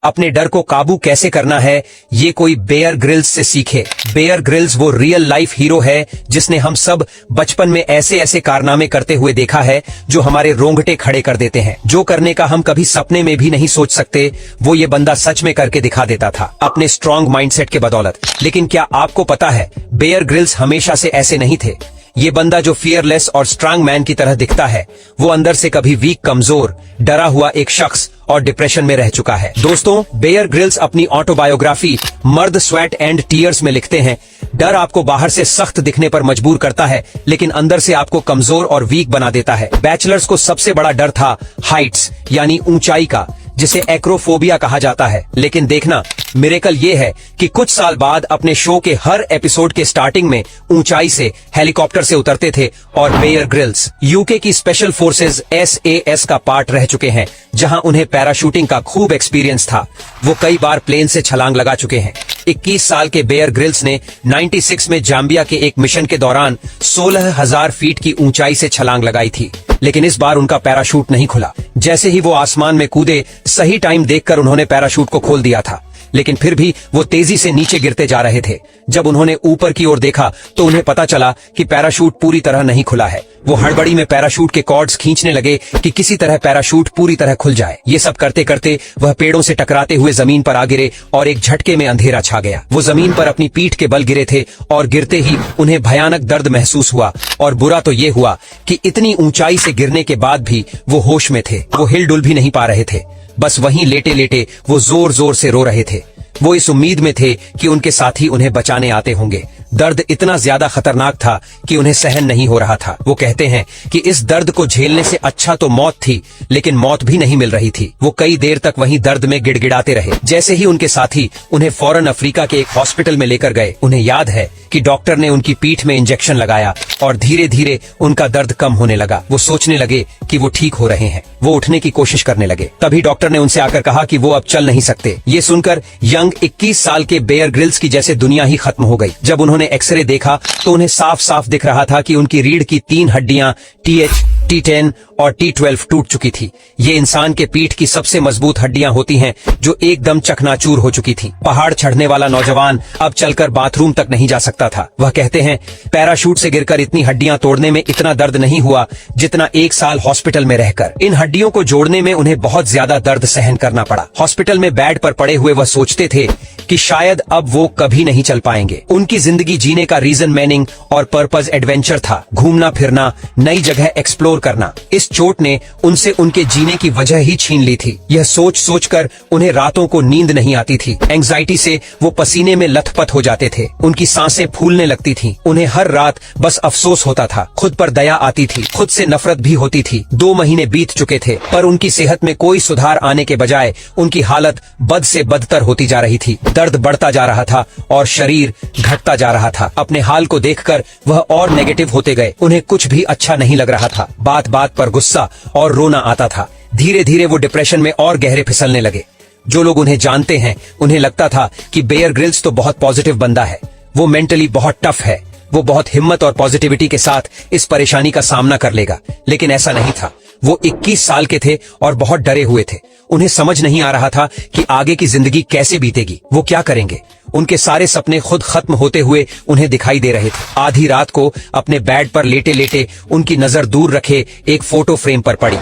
अपने डर को काबू कैसे करना है ये कोई बेयर ग्रिल्स से सीखे। बेयर ग्रिल्स वो रियल लाइफ हीरो है जिसने हम सब बचपन में ऐसे ऐसे कारनामे करते हुए देखा है जो हमारे रोंगटे खड़े कर देते हैं। जो करने का हम कभी सपने में भी नहीं सोच सकते वो ये बंदा सच में करके दिखा देता था अपने स्ट्रॉन्ग माइंडसेट के बदौलत। लेकिन क्या आपको पता है बेयर ग्रिल्स हमेशा से ऐसे नहीं थे। ये बंदा जो फियरलेस और स्ट्रांग मैन की तरह दिखता है वो अंदर से कभी वीक, कमजोर, डरा हुआ एक शख्स और डिप्रेशन में रह चुका है। दोस्तों, बेयर ग्रिल्स अपनी ऑटोबायोग्राफी मर्द स्वेट एंड टीयर्स में लिखते हैं, डर आपको बाहर से सख्त दिखने पर मजबूर करता है लेकिन अंदर से आपको कमजोर और वीक बना देता है। बैचलर्स को सबसे बड़ा डर था हाइट्स यानी ऊंचाई का, जिसे एक्रोफोबिया कहा जाता है। लेकिन देखना, मिरेकल ये है कि कुछ साल बाद अपने शो के हर एपिसोड के स्टार्टिंग में ऊंचाई से हेलीकॉप्टर से उतरते थे और बेयर ग्रिल्स यूके की स्पेशल फोर्सेस SAS का पार्ट रह चुके हैं जहां उन्हें पैराशूटिंग का खूब एक्सपीरियंस था। वो कई बार प्लेन से छलांग लगा चुके हैं। 21 साल के बेयर ग्रिल्स ने 96 में जाम्बिया के एक मिशन के दौरान 16,000 फीट की ऊंचाई से छलांग लगाई थी, लेकिन इस बार उनका पैराशूट नहीं खुला। जैसे ही वो आसमान में कूदे, सही टाइम देखकर उन्होंने पैराशूट को खोल दिया था, लेकिन फिर भी वो तेजी से नीचे गिरते जा रहे थे। जब उन्होंने ऊपर की ओर देखा तो उन्हें पता चला कि पैराशूट पूरी तरह नहीं खुला है। वो हड़बड़ी में पैराशूट के कॉर्ड्स खींचने लगे कि किसी तरह पैराशूट पूरी तरह खुल जाए। ये सब करते करते वह पेड़ों से टकराते हुए जमीन पर आ गिरे और एक झटके में अंधेरा छा गया। वो जमीन पर अपनी पीठ के बल गिरे थे और गिरते ही उन्हें भयानक दर्द महसूस हुआ। और बुरा तो ये हुआ कि इतनी ऊंचाई से गिरने के बाद भी वो होश में थे। वो हिलडुल भी नहीं पा रहे थे, बस वहीं लेटे लेटे वो जोर जोर से रो रहे थे। वो इस उम्मीद में थे कि उनके साथी उन्हें बचाने आते होंगे। दर्द इतना ज्यादा खतरनाक था कि उन्हें सहन नहीं हो रहा था। वो कहते हैं कि इस दर्द को झेलने से अच्छा तो मौत थी, लेकिन मौत भी नहीं मिल रही थी। वो कई देर तक वहीं दर्द में गिड़गिड़ाते रहे। जैसे ही उनके साथी उन्हें फौरन अफ्रीका के एक हॉस्पिटल में लेकर गए, उन्हें याद है कि डॉक्टर ने उनकी पीठ में इंजेक्शन लगाया और धीरे धीरे उनका दर्द कम होने लगा। वो सोचने लगे कि वो ठीक हो रहे हैं। वो उठने की कोशिश करने लगे। तभी डॉक्टर ने उनसे आकर कहा कि वो अब चल नहीं सकते। ये सुनकर यंग 21 साल के बेयर ग्रिल्स की जैसे दुनिया ही खत्म हो गई। जब उन्होंने एक्सरे देखा तो उन्हें साफ साफ दिख रहा था कि उनकी रीढ़ की 3 हड्डियां TH, T10 और T12 टूट चुकी थी। ये इंसान के पीठ की सबसे मजबूत हड्डियां होती हैं जो एकदम चकनाचूर हो चुकी थी। पहाड़ चढ़ने वाला नौजवान अब चलकर बाथरूम तक नहीं जा सकता था। वह कहते हैं, पैराशूट से गिरकर इतनी हड्डियां तोड़ने में इतना दर्द नहीं हुआ जितना 1 साल हॉस्पिटल में रहकर। इन हड्डियों को जोड़ने में उन्हें बहुत ज्यादा दर्द सहन करना पड़ा। हॉस्पिटल में बेड पर पड़े हुए वह सोचते थे कि शायद अब वो कभी नहीं चल पाएंगे। उनकी जिंदगी जीने का रीजन, मीनिंग और पर्पस एडवेंचर था, घूमना फिरना, नई जगह एक्सप्लोर करना। इस चोट ने उनसे उनके जीने की वजह ही छीन ली थी। यह सोच सोच कर उन्हें रातों को नींद नहीं आती थी। एंग्जाइटी से वो पसीने में लथपथ हो जाते थे। उनकी सांसें फूलने लगती थीं। उन्हें हर रात बस अफसोस होता था। खुद पर दया आती थी, खुद से नफरत भी होती थी। 2 महीने बीत चुके थे पर उनकी सेहत में कोई सुधार आने के बजाय उनकी हालत बद से बदतर होती जा रही थी। दर्द बढ़ता जा रहा था और शरीर घटता जा रहा था। अपने हाल को देखकर वह और नेगेटिव होते गए। उन्हें कुछ भी अच्छा नहीं लग रहा था। बात बात पर गुस्सा और रोना आता था। धीरे धीरे वो डिप्रेशन में और गहरे फिसलने लगे। जो लोग उन्हें जानते हैं उन्हें लगता था कि बेयर ग्रिल्स तो बहुत पॉजिटिव बंदा है, वो मेंटली बहुत टफ है, वो बहुत हिम्मत और पॉजिटिविटी के साथ इस परेशानी का सामना कर लेगा। लेकिन ऐसा नहीं था। वो 21 साल के थे और बहुत डरे हुए थे। उन्हें समझ नहीं आ रहा था कि आगे की जिंदगी कैसे बीतेगी, वो क्या करेंगे। उनके सारे सपने खुद खत्म होते हुए उन्हें दिखाई दे रहे थे। आधी रात को अपने बेड पर लेटे लेटे उनकी नजर दूर रखे एक फोटो फ्रेम पर पड़ी।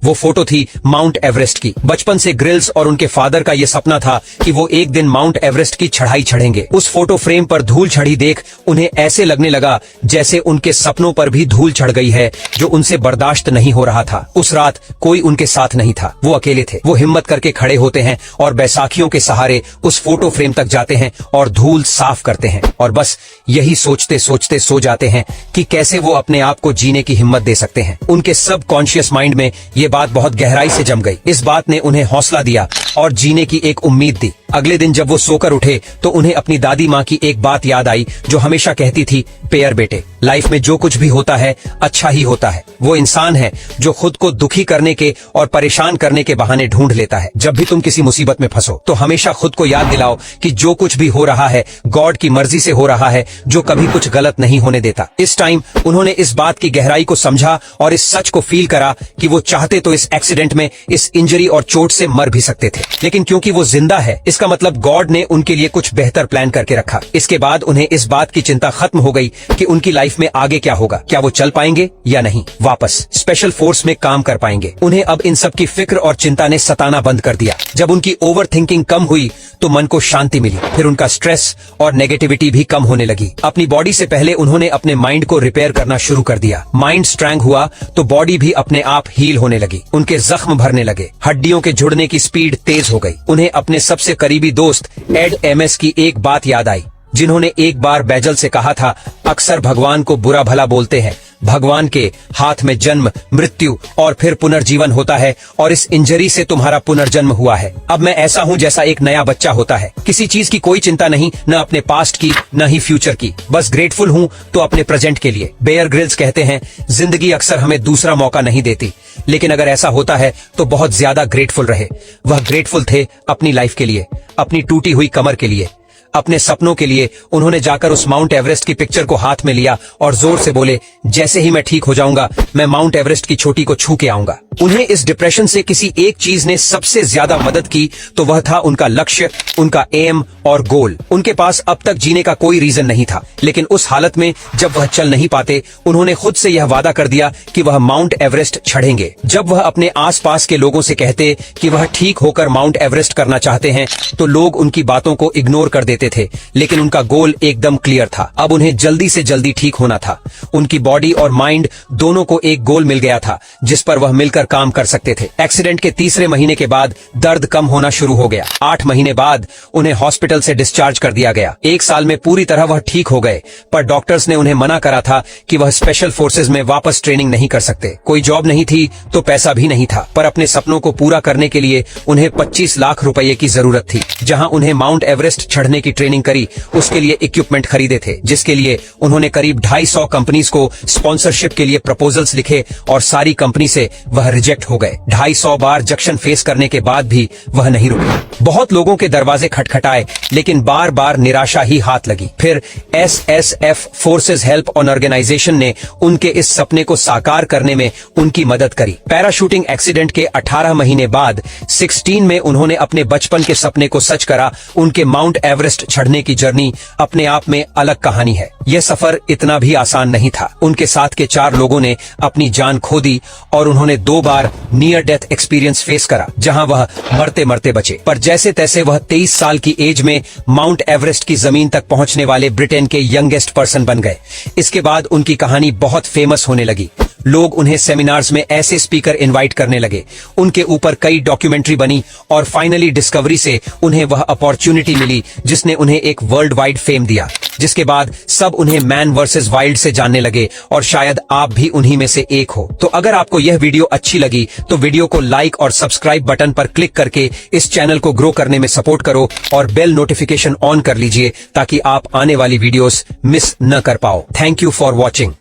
वो फोटो थी माउंट एवरेस्ट की। बचपन से ग्रिल्स और उनके फादर का ये सपना था कि वो एक दिन माउंट एवरेस्ट की चढ़ाई चढ़ेंगे। उस फोटो फ्रेम पर धूल चढ़ी देख उन्हें ऐसे लगने लगा जैसे उनके सपनों पर भी धूल चढ़ गई है, जो उनसे बर्दाश्त नहीं हो रहा था। उस रात कोई उनके साथ नहीं था। वो अकेले थे। वो हिम्मत करके खड़े होते हैं और बैसाखियों के सहारे उस फोटो फ्रेम तक जाते हैं और धूल साफ करते हैं और बस यही सोचते सोचते सो जाते हैं कि कैसे वो अपने आप को जीने की हिम्मत दे सकते हैं। उनके सब कॉन्शियस माइंड में ये बात बहुत गहराई से जम गई। इस बात ने उन्हें हौसला दिया और जीने की एक उम्मीद दी। अगले दिन जब वो सोकर उठे तो उन्हें अपनी दादी माँ की एक बात याद आई जो हमेशा कहती थी, पेयर बेटे, लाइफ में जो कुछ भी होता है अच्छा ही होता है। वो इंसान है जो खुद को दुखी करने के और परेशान करने के बहाने ढूंढ लेता है। जब भी तुम किसी मुसीबत में फंसो तो हमेशा खुद को याद दिलाओ कि जो कुछ भी हो रहा है गॉड की मर्जी से हो रहा है, जो कभी कुछ गलत नहीं होने देता। इस टाइम उन्होंने इस बात की गहराई को समझा और इस सच को फील करा कि वो चाहते तो इस एक्सीडेंट में, इस इंजरी और चोट से मर भी सकते थे, लेकिन क्योंकि वो जिंदा है इसका मतलब गॉड ने उनके लिए कुछ बेहतर प्लान करके रखा। इसके बाद उन्हें इस बात की चिंता खत्म हो गई कि उनकी लाइफ में आगे क्या होगा, क्या वो चल पाएंगे या नहीं, वापस स्पेशल फोर्स में काम कर पाएंगे। उन्हें अब इन सब की फिक्र और चिंता ने सताना बंद कर दिया। जब उनकी ओवर थिंकिंग कम हुई तो मन को शांति मिली, फिर उनका स्ट्रेस और नेगेटिविटी भी कम होने लगी। अपनी बॉडी से पहले उन्होंने अपने माइंड को रिपेयर करना शुरू कर दिया। माइंड स्ट्रांग हुआ तो बॉडी भी अपने आप हील होने लगी। उनके जख्म भरने लगे, हड्डियों के जुड़ने की स्पीड तेज हो गई। उन्हें अपने सबसे करीबी दोस्त एड एमएस की एक बात याद आई, जिन्होंने एक बार बैजल से कहा था, अक्सर भगवान को बुरा भला बोलते हैं, भगवान के हाथ में जन्म, मृत्यु और फिर पुनर्जीवन होता है और इस इंजरी से तुम्हारा पुनर्जन्म हुआ है। अब मैं ऐसा हूँ जैसा एक नया बच्चा होता है, किसी चीज की कोई चिंता नहीं, न अपने पास्ट की न ही फ्यूचर की, बस ग्रेटफुल हूँ तो अपने प्रेजेंट के लिए। बेयर ग्रिल्स कहते हैं, जिंदगी अक्सर हमें दूसरा मौका नहीं देती, लेकिन अगर ऐसा होता है तो बहुत ज्यादा ग्रेटफुल रहे। वह ग्रेटफुल थे अपनी लाइफ के लिए, अपनी टूटी हुई कमर के लिए, अपने सपनों के लिए। उन्होंने जाकर उस माउंट एवरेस्ट की पिक्चर को हाथ में लिया और जोर से बोले, जैसे ही मैं ठीक हो जाऊंगा मैं माउंट एवरेस्ट की चोटी को छू के आऊंगा। उन्हें इस डिप्रेशन से किसी एक चीज ने सबसे ज्यादा मदद की तो वह था उनका लक्ष्य, उनका एम और गोल। उनके पास अब तक जीने का कोई रीजन नहीं था, लेकिन उस हालत में जब वह चल नहीं पाते उन्होंने खुद से यह वादा कर दिया कि वह माउंट एवरेस्ट चढ़ेंगे। जब वह अपने आसपास के लोगों से कहते कि वह ठीक होकर माउंट एवरेस्ट करना चाहते हैं तो लोग उनकी बातों को इग्नोर कर देते थे, लेकिन उनका गोल एकदम क्लियर था। अब उन्हें जल्दी से जल्दी ठीक होना था। उनकी बॉडी और माइंड दोनों को एक गोल मिल गया था जिस पर वह मिलकर काम कर सकते थे। एक्सीडेंट के तीसरे महीने के बाद दर्द कम होना शुरू हो गया। 8 महीने बाद उन्हें हॉस्पिटल से डिस्चार्ज कर दिया गया। 1 साल में पूरी तरह वह ठीक हो गए, पर डॉक्टर्स ने उन्हें मना करा था कि वह स्पेशल फोर्सेज में वापस ट्रेनिंग नहीं कर सकते। कोई जॉब नहीं थी तो पैसा भी नहीं था, पर अपने सपनों को पूरा करने के लिए उन्हें 25 लाख रुपए की जरूरत थी। जहां उन्हें माउंट एवरेस्ट चढ़ने की ट्रेनिंग करी, उसके लिए इक्विपमेंट खरीदे थे, जिसके लिए उन्होंने करीब 250 कंपनीज को स्पॉन्सरशिप के लिए प्रपोजल्स लिखे और सारी कंपनी से वह रिजेक्ट हो गए। 250 बार रिजेक्शन फेस करने के बाद भी वह नहीं रुके। बहुत लोगों के दरवाजे खटखटाए, लेकिन बार बार निराशा ही हाथ लगी। फिर SSF forces help on organization ने उनके इस सपने को साकार करने में उनकी मदद करी। पैराशूटिंग एक्सीडेंट के 18 महीने बाद 16 में उन्होंने अपने बचपन के सपने को सच करा। उनके माउंट एवरेस्ट चढ़ने की जर्नी अपने आप में अलग कहानी है। यह सफर इतना भी आसान नहीं था। उनके साथ के 4 लोगों ने अपनी जान खो दी और उन्होंने 2 बार नियर डेथ एक्सपीरियंस फेस करा, जहां वह मरते मरते बचे। पर जैसे तैसे वह 23 साल की एज में माउंट एवरेस्ट की जमीन तक पहुंचने वाले ब्रिटेन के यंगेस्ट पर्सन बन गए। इसके बाद उनकी कहानी बहुत फेमस होने लगी। लोग उन्हें सेमिनार्स में ऐसे स्पीकर इनवाइट करने लगे, उनके ऊपर कई डॉक्यूमेंट्री बनी और फाइनली डिस्कवरी से उन्हें वह अपॉर्चुनिटी मिली जिसने उन्हें एक वर्ल्ड वाइड फेम दिया। जिसके बाद सब उन्हें मैन वर्सेस वाइल्ड से जानने लगे और शायद आप भी उन्हीं में से एक हो। तो अगर आपको यह वीडियो अच्छी लगी तो वीडियो को लाइक और सब्सक्राइब बटन पर क्लिक करके इस चैनल को ग्रो करने में सपोर्ट करो और बेल नोटिफिकेशन ऑन कर लीजिए ताकि आप आने वाली वीडियोस मिस न कर पाओ। Thank you for watching.